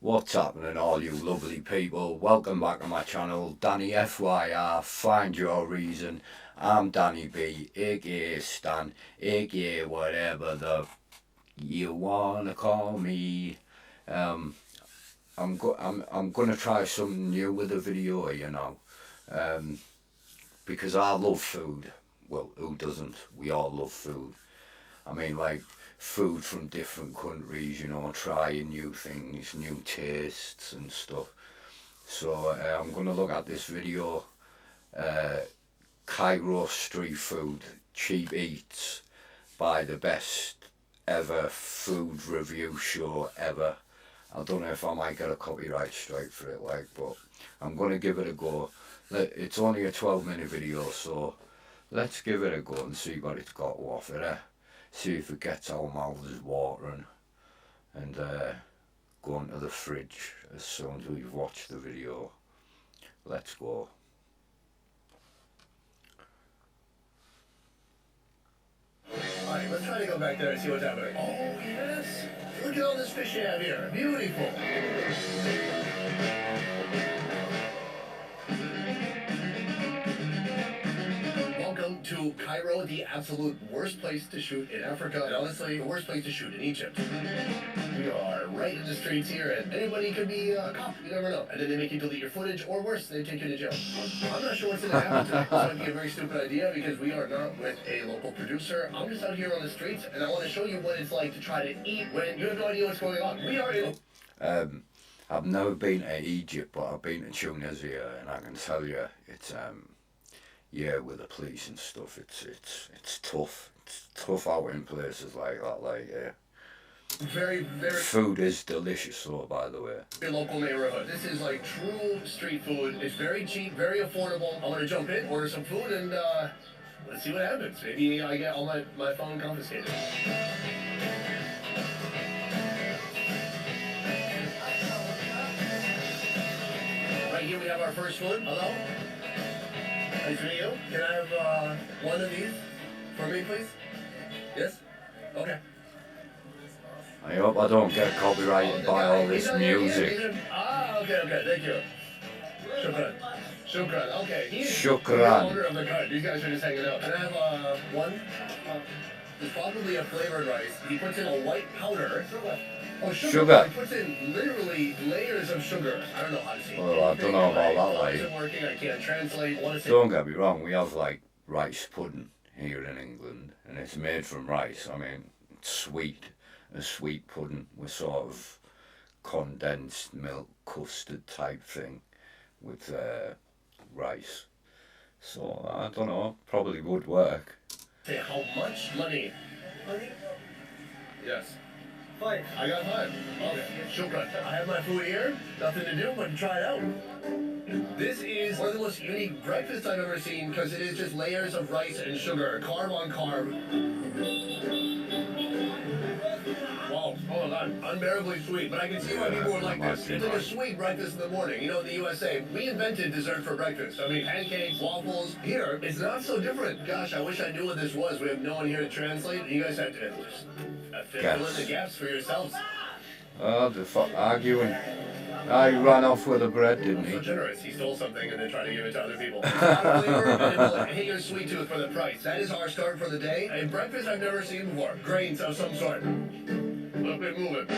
What's happening, all you lovely people? Welcome back to my channel, Danny FYR, Find Your Reason. I'm Danny B, aka Stan, aka whatever the you wanna call me. I'm gonna try something new with the video, because I love food. Well, who doesn't? We all love food. I mean, like, food from different countries, trying new things, new tastes and stuff. So I'm going to look at this video, Cairo street food, cheap eats, by the best ever food review show ever. I don't know if I might get a copyright strike for it, but I'm going to give it a go. It's only a 12-minute video, so let's give it a go and see what it's got to offer. See if it gets our mouths watering, and go into the fridge as soon as we've watched the video. Let's go. Alright, let's try to go back there and see what's happening. Oh, yes. Look at all this fish you have here. Beautiful. Welcome to Cairo, the absolute worst place to shoot in Africa, and honestly, the worst place to shoot in Egypt. We are right in the streets here, and anybody could be a cop. You never know. And then they make you delete your footage, or worse, they take you to jail. I'm not sure what's going to happen tonight. This might be a very stupid idea because we are not with a local producer. I'm just out here on the streets, and I want to show you what it's like to try to eat when you have no idea what's going on. We are in... I've never been to Egypt, but I've been to Tunisia, and I can tell you, it's yeah, with the police and stuff, it's tough. It's tough out in places like that. Very, very... Food is delicious, though, by the way. Local neighborhood. This is like true street food. It's very cheap, very affordable. I'm gonna jump in, order some food, and let's see what happens. Maybe I get all my phone confiscated. Right here we have our first food. Hello? Nice to meet you. Can I have one of these for me, please? Yes? Okay. I hope I don't get copyrighted by all this music. Okay, thank you. Shukran, okay. He's Shukran. the owner of the cart. These guys are just hanging out. Can I have one? There's probably a flavored rice. He puts in a white powder. Oh, sugar. He puts in literally layers of sugar. I don't know how to say it. Well, I don't know about that, It isn't working. I can't translate. Don't get me wrong, we have, like, rice pudding here in England, and it's made from rice. I mean, it's sweet. A sweet pudding with sort of condensed milk custard type thing with rice. So, I don't know, probably would work. Say how much money? Money? Yes. 5. I got 5. Okay. Shukran. I have my food here. Nothing to do but to try it out. This is one of the most unique breakfasts I've ever seen because it is just layers of rice and sugar, carb on carb. Wow, oh God, unbearably sweet, but I can see why people would like this. It's like a sweet breakfast in the morning. You know, in the USA, we invented dessert for breakfast. I mean, pancakes, waffles. Here, it's not so different. Gosh, I wish I knew what this was. We have no one here to translate. You guys have to just fill in the gaps for yourselves. Oh, the fuck arguing. He ran off with the bread, didn't he? So generous. He stole something and then tried to give it to other people. And hit your sweet tooth for the price. That is our start for the day. A breakfast I've never seen before. Grains of some sort. Look, we move it.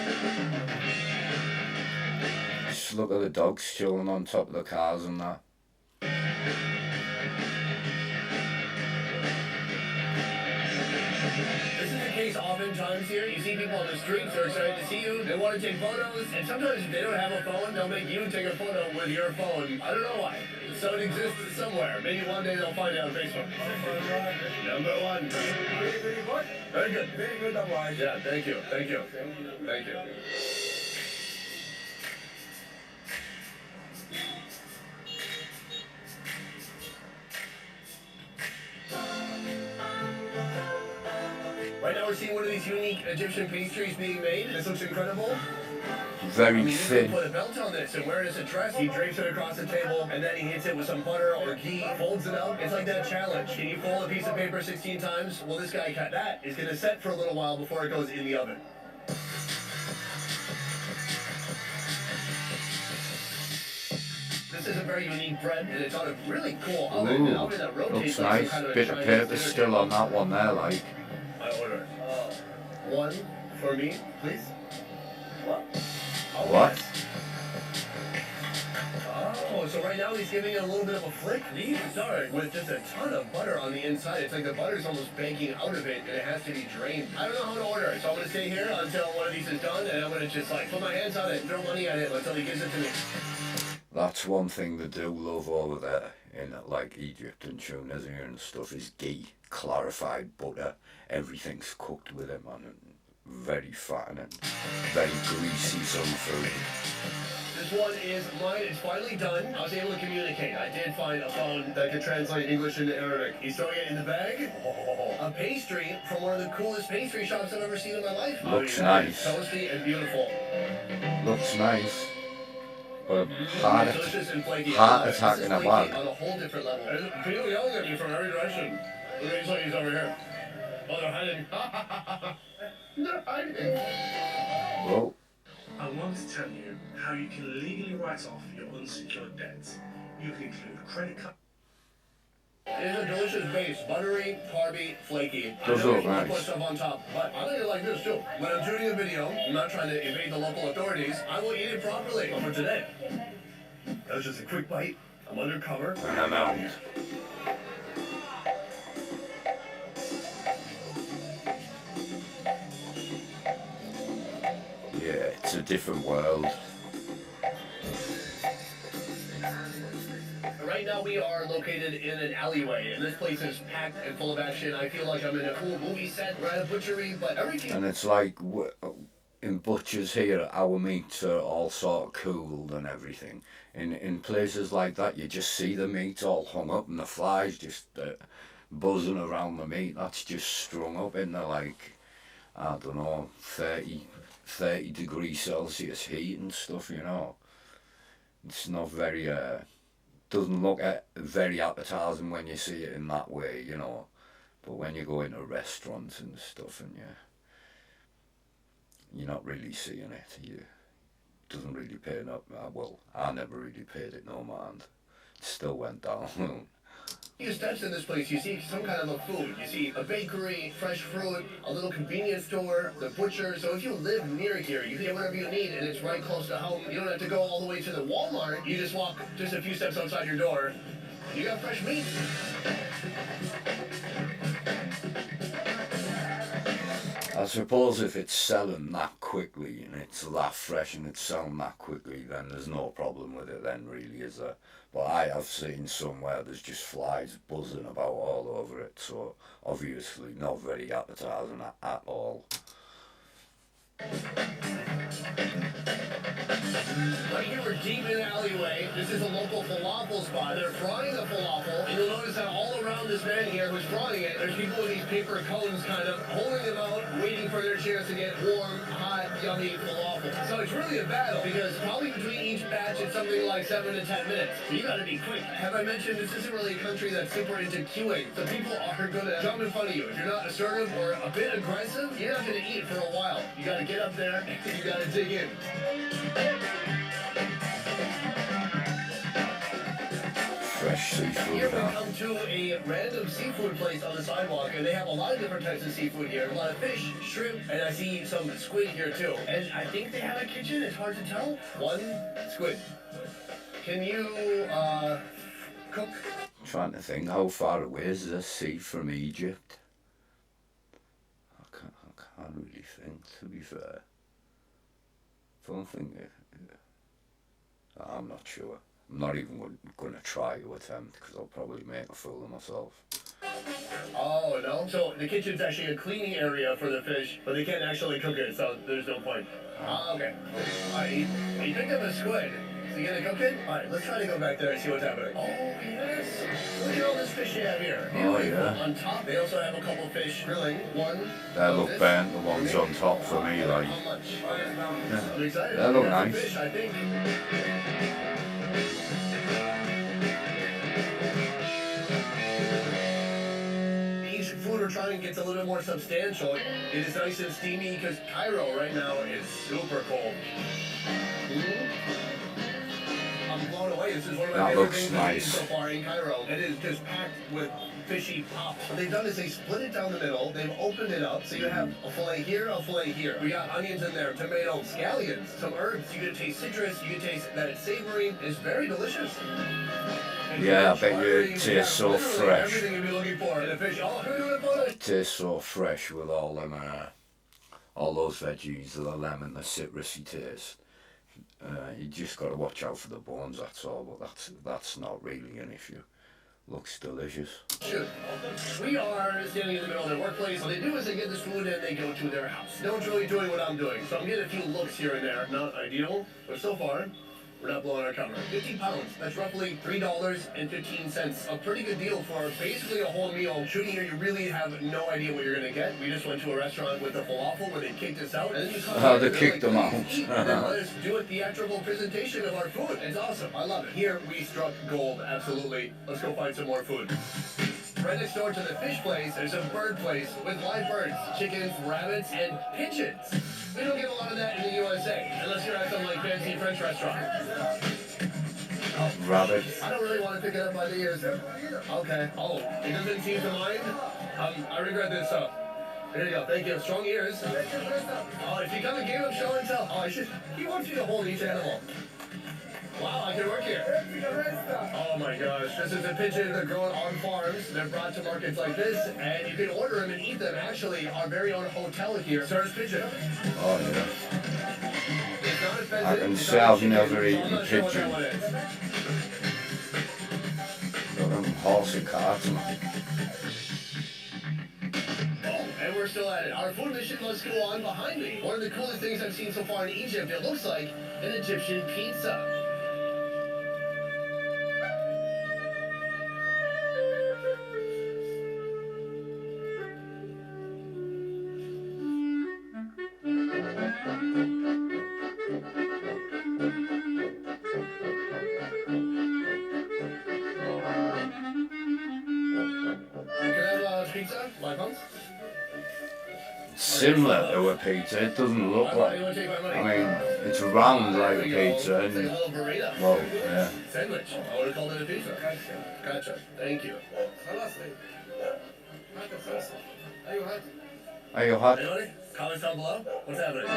Just look at the dogs chilling on top of the cars and that. This is the case oftentimes here. You see people on the streets, they're excited to see you, they want to take photos, and sometimes if they don't have a phone, they'll make you take a photo with your phone. I don't know why. So it exists somewhere. Maybe one day they'll find it on Facebook. Number 1. Very good. Very good, otherwise. Yeah, thank you. Thank you. Thank you. Right now we're seeing one of these unique Egyptian pastries being made. This looks incredible. Very thin. He put a belt on this and wear it as a dress. He drapes it across the table and then he hits it with some butter or ghee, folds it out. It's like that challenge. Can you fold a piece of paper 16 times? Well, this guy cut that. It's going to set for a little while before it goes in the oven. This is a very unique bread, and it's on a really cool oven. An oven that rotates looks like nice. kind of a Bit of Chinese paper dinner still table. on that one there, like. I order one for me, please. What? Oh, What? yes. Oh, so right now he's giving it a little bit of a flick. These start with just a ton of butter on the inside. It's like the butter's almost baking out of it, and it has to be drained. I don't know how to order it, so I'm going to stay here until one of these is done, and I'm going to just like put my hands on it and throw money at him until he gives it to me. That's one thing they do love over there in like Egypt and Tunisia and stuff is ghee, clarified butter. Everything's cooked with it, man. And very fat and very greasy some food. This one is mine. It's finally done. I was able to communicate. I did find a phone that could translate English into Arabic. He's throwing it in the bag. A pastry from one of the coolest pastry shops I've ever seen in my life. Looks nice. Toasty and beautiful. Looks nice. But Delicious and flaky. heart attack in a bag. On a whole different level. There's people yelling at me from every direction. Look at these ladies over here. Oh, they're hiding. They're hiding. Well, I want to tell you how you can legally write off your unsecured debts. You can include credit card. It is a delicious base, buttery, carby, flaky. Does I know look you want to put nice. stuff on top, but I like it like this too. When I'm shooting a video, I'm not trying to evade the local authorities. I will eat it properly. But for today, that was just a quick bite. I'm undercover. and I'm out. Yeah, it's a different world. Right now we are located in an alleyway, and this place is packed and full of action. I feel like I'm in a cool movie set. We're at a butchery, but everything... And it's like in butchers here, our meats are all sort of cooled and everything. In places like that, you just see the meat all hung up and the flies just buzzing around the meat. That's just strung up in the like, I don't know, 30 degrees Celsius heat and stuff, you know. It's not very, doesn't look very appetizing when you see it in that way, you know. But when you go into restaurants and stuff and you're not really seeing it, doesn't really pay no, well, I never really paid it no mind. It still went down. You steps in this place, you see some kind of a food. You see a bakery, fresh fruit, a little convenience store, the butcher. So if you live near here, you can get whatever you need, and it's right close to home. You don't have to go all the way to the Walmart. You just walk just a few steps outside your door. You got fresh meat. I suppose if it's selling that quickly and it's that fresh and it's selling that quickly, then there's no problem with it then, really, is there? But I have seen somewhere there's just flies buzzing about all over it, so obviously not very appetizing at all. Right here we're deep in the alleyway. This is a local falafel spot. They're frying the falafel, and you'll notice that all around this man here who's frying it, there's people with these paper cones kind of holding them out, waiting for their chance to get warm, hot, yummy falafel. So it's really a battle, because probably between each batch it's something like 7 to 10 minutes. So you gotta be quick. Have I mentioned this isn't really a country that's super into queuing? So people are gonna jump in front of you. If you're not assertive or a bit aggressive, you're not gonna eat for a while. You gotta get up there and you gotta dig in. Fresh seafood, Here we come to a random seafood place on the sidewalk, and they have a lot of different types of seafood here. A lot of fish, shrimp, and I see some squid here too. And I think they have a kitchen, it's hard to tell. One squid. Can you, cook? I'm trying to think, how far away is the sea from Egypt? I can't really think, to be fair. Don't think I'm not sure. I'm not even going to try to attempt because I'll probably make a fool of myself. Oh, no? So the kitchen's actually a cleaning area for the fish, but they can't actually cook it, so there's no point. Okay. Alright, he picked up a squid. Is he gonna cook it? Alright, let's try to go back there and see what's happening. Oh, yes! Look at all this fish they have here. Oh, yeah. On top, they also have a couple fish grilling. One. They look burnt, the ones on top for me, like. How much? Yeah. I'm excited. They look That's nice. Fish, I think. Each food we're trying gets a little bit more substantial. It is nice and steamy because Cairo right now is super cold. I'm blown away. This is one of my That favorite looks things I've nice. seen so far in Cairo. It is just packed with fishy pops. What they've done is they split it down the middle. They've opened it up, so you have a fillet here, a fillet here. We got onions in there, tomatoes, scallions, some herbs. You can taste citrus. You can taste that it's savory. It's very delicious. And Yeah, I bet you it you tastes have so literally fresh. everything you'd be looking for in a fish. Oh, who do it for? It tastes so fresh with all them, all those veggies, the lemon, the citrusy taste. You just got to watch out for the bones, that's all. But that's not really an issue. Looks delicious. Shoot. We are standing in the middle of their workplace. What they do is they get this food and they go to their house. No one's really doing what I'm doing, so I'm getting a few looks here and there. Not ideal, but so far, we're not blowing our cover. 50 pounds, that's roughly $3.15. A pretty good deal for basically a whole meal. Shooting here, you really have no idea what you're gonna get. We just went to a restaurant with a falafel where they kicked us out. And then you come here, They they're kicked them "Please out." eat," and then let us do a theatrical presentation of our food. It's awesome, I love it. Here, we struck gold, absolutely. Let's go find some more food. Right next door to the fish place, there's a bird place with live birds, chickens, rabbits, and pigeons. We don't get a lot of that in the USA, unless you're at some like fancy French restaurant. Rabbit. I don't really want to pick it up by the ears. Okay. Oh, it doesn't seem to mind. I regret this. There you go. Thank you. Strong ears. Oh, if you come to Game of Show and Tell. Oh, he wants you to hold each animal. Wow, I can work here. Oh my gosh, this is a pigeon. They're grown on farms. They're brought to markets like this, and you can order them and eat them. Actually, our very own hotel here serves pigeon. Oh yeah. It's not offensive. I can It's say not I've chicken, never so I'm eaten not sure what that pigeon. one is. Got them horse and carts, man. Oh, and we're still at it. Our food mission must go on behind me. One of the coolest things I've seen so far in Egypt. It looks like an Egyptian pizza. Can I have a pizza? My pumps? Similar to a pizza, it doesn't look like. You want to take my money? I mean, it's round There like a we go. pizza, It's like a and little burrito. well, yeah. Sandwich. I would have called it a pizza. Gotcha. Thank you. Are you hot? Anybody? Comments down below? What's happening?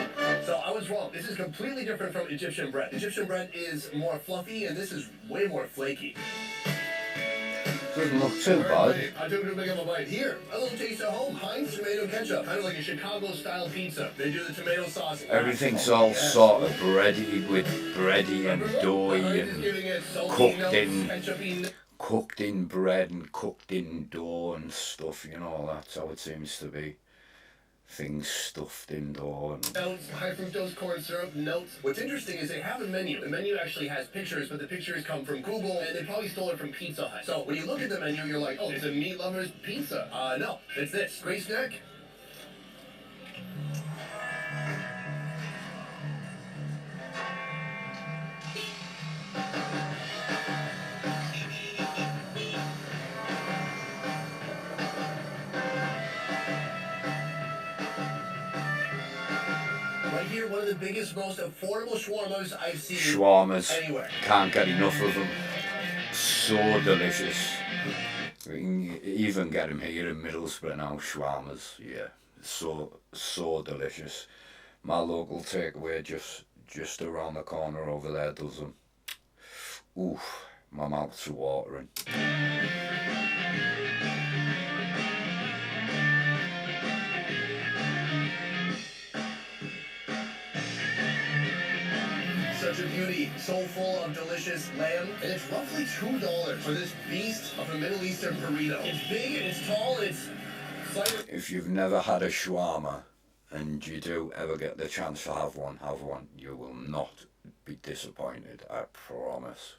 So I was wrong. This is completely different from Egyptian bread. Egyptian bread is more fluffy, and this is way more flaky. Doesn't look too bad. I took too big of a bite. Here, a little taste at home. Heinz tomato ketchup, kind of like a Chicago-style pizza. They do the tomato sauce. Everything's all sort of bready with bready and doughy Heinz is and giving it salty cooked notes, in- ketchup-y cooked in bread and cooked in dough and stuff, you know, that's how it seems to be. Things stuffed in dough and notes, high fructose corn syrup notes. What's interesting is they have a menu. The menu actually has pictures, but the pictures come from Google, and they probably stole it from Pizza Hut. So when you look at the menu, you're like, oh, it's a meat lover's pizza. No, it's this. Grace neck. Right here, one of the biggest, most affordable shawarmas I've seen shawarmas. anywhere. Can't get enough of them. So delicious. We can even get them here in Middlesbrough now, shawarmas. Yeah, so delicious. My local takeaway just around the corner over there does them. Oof, my mouth's watering. Such a beauty, so full of delicious lamb, and it's roughly $2 for this beast of a Middle Eastern burrito. It's big, and it's tall, and it's slightly... If you've never had a shawarma and you do ever get the chance to have one. You will not be disappointed, I promise.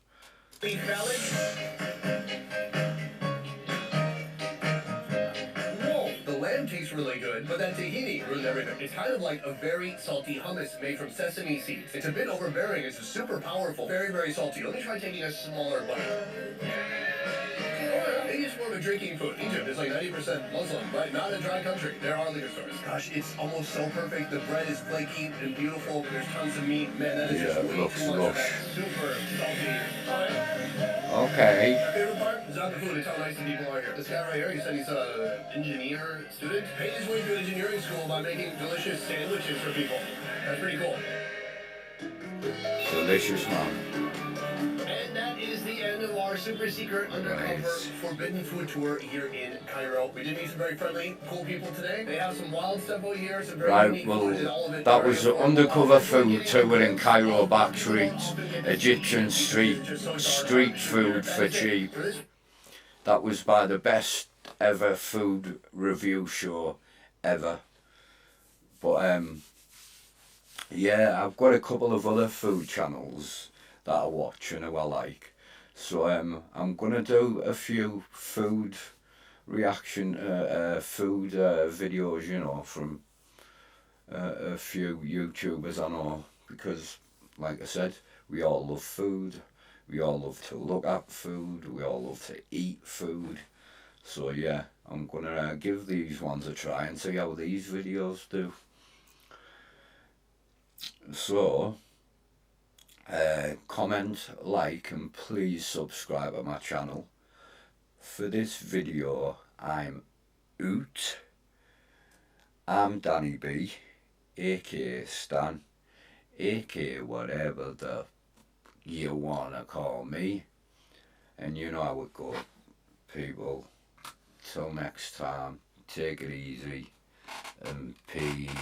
Whoa, the lamb tastes really good, but that tahini ruins everything. It's kind of like a very salty hummus made from sesame seeds. It's a bit overbearing, it's super powerful, very, very salty. Let me try taking a smaller bite. Maybe it's more of a drinking food. Egypt is like 90% Muslim, but not a dry country. There are liquor stores. Gosh, it's almost so perfect. The bread is flaky and beautiful. There's tons of meat. Man, that is Yeah, just it way looks too much of lush. that super salty. okay. My favorite part is not the food, it's how nice the people are here. This guy right here, he said he's an engineer student. Paid his way through engineering school by making delicious sandwiches for people. That's pretty cool. Delicious, man. And that is the end of our super secret undercover forbidden food tour here in Cairo. We did meet some very friendly, cool people today. They have some wild stuff out here, some very unique food, and all of it. That was the undercover food tour in Cairo back streets. Egyptian street food for cheap. That was by the best ever food review show ever. But yeah, I've got a couple of other food channels that I watch and who I like. So I'm gonna do a few food reaction, food videos, you know, from a few YouTubers I know, because, like I said, we all love food. We all love to look at food. We all love to eat food. So yeah, I'm gonna give these ones a try and see how these videos do. So, comment, like, and please subscribe to my channel. For this video, I'm Oot. I'm Danny B, aka Stan, aka whatever the you wanna call me. And you know how it goes, people. Till next time, take it easy and peace.